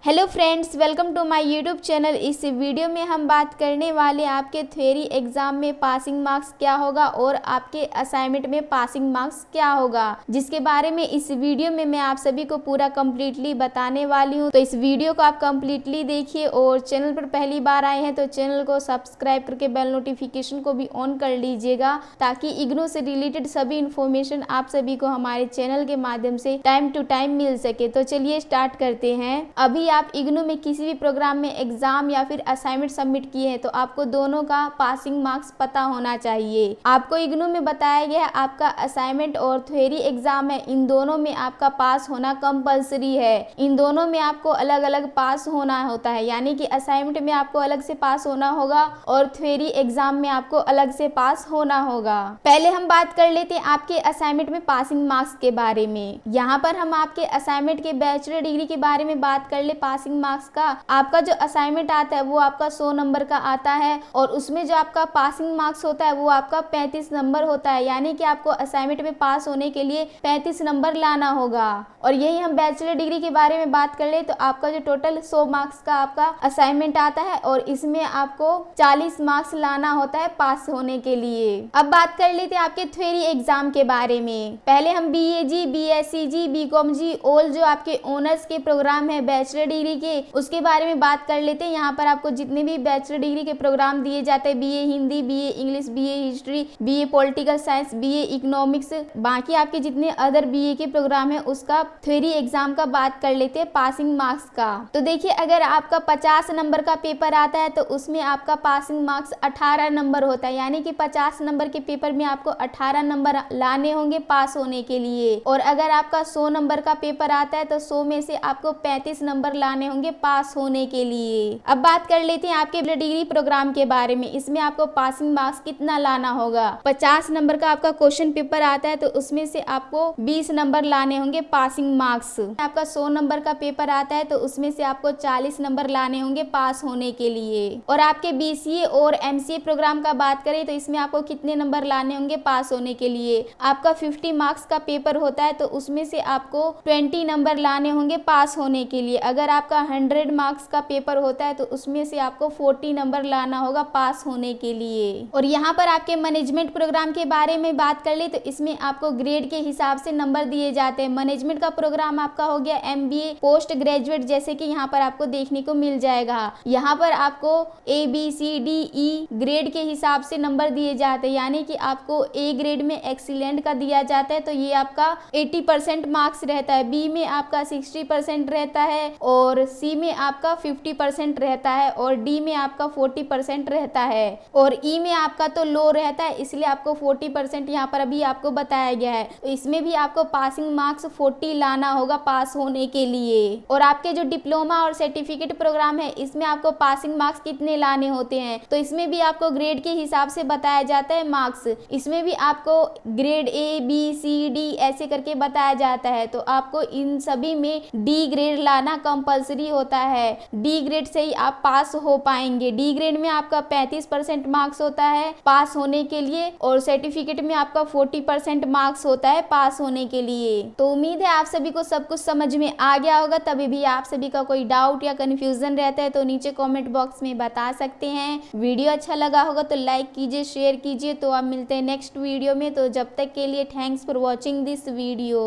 Hello friends, welcome to my YouTube channel. इस video में हम बात करने वाले आपके थ्योरी एग्जाम में पासिंग मार्क्स क्या होगा और आपके असाइनमेंट में पासिंग मार्क्स क्या होगा, जिसके बारे में इस वीडियो में मैं आप सभी को पूरा कंप्लीटली बताने वाली हूं। तो इस वीडियो को आप कंप्लीटली देखिए और चैनल पर पहली बार आए हैं तो चैनल को सब्सक्राइब करके बेल नोटिफिकेशन को भी ऑन कर लीजिएगा, ताकि इग्नू से रिलेटेड सभी इंफॉर्मेशन आप सभी को हमारे चैनल के माध्यम से टाइम टू टाइम मिल सके। तो चलिए स्टार्ट करते हैं। अभी आप इग्नू में किसी भी प्रोग्राम में एग्जाम या फिर असाइनमेंट सबमिट किए हैं तो आपको दोनों का पासिंग मार्क्स पता होना चाहिए। आपको इग्नू में बताया गया है आपका असाइनमेंट और थ्योरी एग्जाम है, इन दोनों में आपका पास होना कंपलसरी है। इन दोनों में आपको अलग अलग पास होना होता है, यानी कि असाइनमेंट में आपको अलग से पास होना होगा और थ्योरी एग्जाम में आपको अलग से पास होना होगा। पहले हम बात कर लेते हैं आपके असाइनमेंट में पासिंग मार्क्स के बारे में। यहाँ पर हम आपके असाइनमेंट के बैचलर डिग्री के बारे में बात कर ले। पासिंग मार्क्स का आपका जो असाइनमेंट आता है वो आपका 100 नंबर का आता है और उसमें जो आपका पासिंग मार्क्स होता है वो आपका 35 नंबर होता है, यानी कि आपको असाइनमेंट में पास होने के लिए 35 नंबर लाना होगा। और यही हम बैचलर डिग्री के बारे में बात कर ले तो आपका जो टोटल 100 मार्क्स का आपका असाइनमेंट आता है और इसमें आपको 40 मार्क्स लाना होता है पास होने के लिए। अब बात कर लेते हैं आपके थ्योरी एग्जाम के बारे में। पहले हम BA-जी, BSc-जी, BCom-जी ऑल जो आपके ऑनर्स के प्रोग्राम है बैचलर डिग्री के, उसके बारे में बात कर लेते हैं। यहाँ पर आपको जितने भी बैचलर डिग्री के प्रोग्राम दिए जाते हैं, BA Hindi, BA English, BA history, BA political science, BA economics, बाकी आपके जितने अदर BA के प्रोग्राम है उसका थ्योरी एग्जाम का बात कर लेते हैं पासिंग मार्क्स का। तो देखिए, अगर आपका 50 नंबर का पेपर आता है तो उसमें आपका पासिंग मार्क्स 18 नंबर होता है, यानी कि 50 नंबर के पेपर में आपको 18 नंबर लाने होंगे पास होने के लिए। और अगर आपका 100 नंबर का पेपर आता है तो 100 में से आपको 35 नंबर लाने होंगे पास होने के लिए। अब बात कर लेते हैं आपके डिग्री प्रोग्राम के बारे में। इसमें आपको पासिंग मार्क्स कितना लाना होगा। 50 नंबर का आपका क्वेश्चन पेपर आता है तो उसमें से आपको 20 नंबर लाने होंगे पासिंग मार्क्स। आपका 100 नंबर का पेपर आता है तो उसमें से आपको 40 नंबर लाने होंगे पास होने के लिए। और आपके BCA और MCA प्रोग्राम का बात करें तो इसमें आपको कितने नंबर लाने होंगे पास होने के लिए। आपका 50 मार्क्स का पेपर होता है तो उसमें से आपको 20 नंबर लाने होंगे पास होने के लिए। अगर आपका 100 मार्क्स का पेपर होता है तो उसमें से आपको 40 नंबर लाना होगा पास होने के लिए। और यहाँ पर आपके मैनेजमेंट प्रोग्राम के बारे में बात कर ले तो इसमें आपको ग्रेड के हिसाब से नंबर दिए जाते हैं। मैनेजमेंट का प्रोग्राम आपका हो गया MBA पोस्ट ग्रेजुएट, जैसे कि यहाँ पर आपको देखने को मिल जाएगा। यहाँ पर आपको ABCDE ग्रेड के हिसाब से नंबर दिए जाते हैं, यानी कि आपको A ग्रेड में एक्सीलेंट का दिया जाता है तो ये आपका 80% मार्क्स रहता है, B में आपका 60% रहता है और C में आपका 50% रहता है और D में आपका 40% रहता है और E में आपका तो लो रहता है, इसलिए आपको 40% यहाँ पर अभी आपको बताया गया है। तो इसमें भी आपको पासिंग मार्क्स 40 लाना होगा पास होने के लिए। और आपके जो डिप्लोमा और सर्टिफिकेट प्रोग्राम है इसमें आपको पासिंग मार्क्स कितने लाने होते हैं तो इसमें भी आपको ग्रेड के हिसाब से बताया जाता है मार्क्स। इसमें भी आपको grade A, B, C, D ऐसे करके बताया जाता है। तो आपको इन सभी में D ग्रेड लाना कंपलसरी होता है। D ग्रेड से ही आप पास हो पाएंगे। D ग्रेड में आपका 35% मार्क्स होता है पास होने के लिए और सर्टिफिकेट में आपका 40% मार्क्स होता है पास होने के लिए। तो उम्मीद है आप सभी को सब कुछ समझ में आ गया होगा। तभी भी आप सभी का कोई डाउट या कंफ्यूजन रहता है तो नीचे कमेंट बॉक्स में बता सकते हैं। वीडियो अच्छा लगा होगा तो लाइक कीजिए, शेयर कीजिए। तो आप मिलते हैं नेक्स्ट वीडियो में। तो जब तक के लिए thanks for watching this video.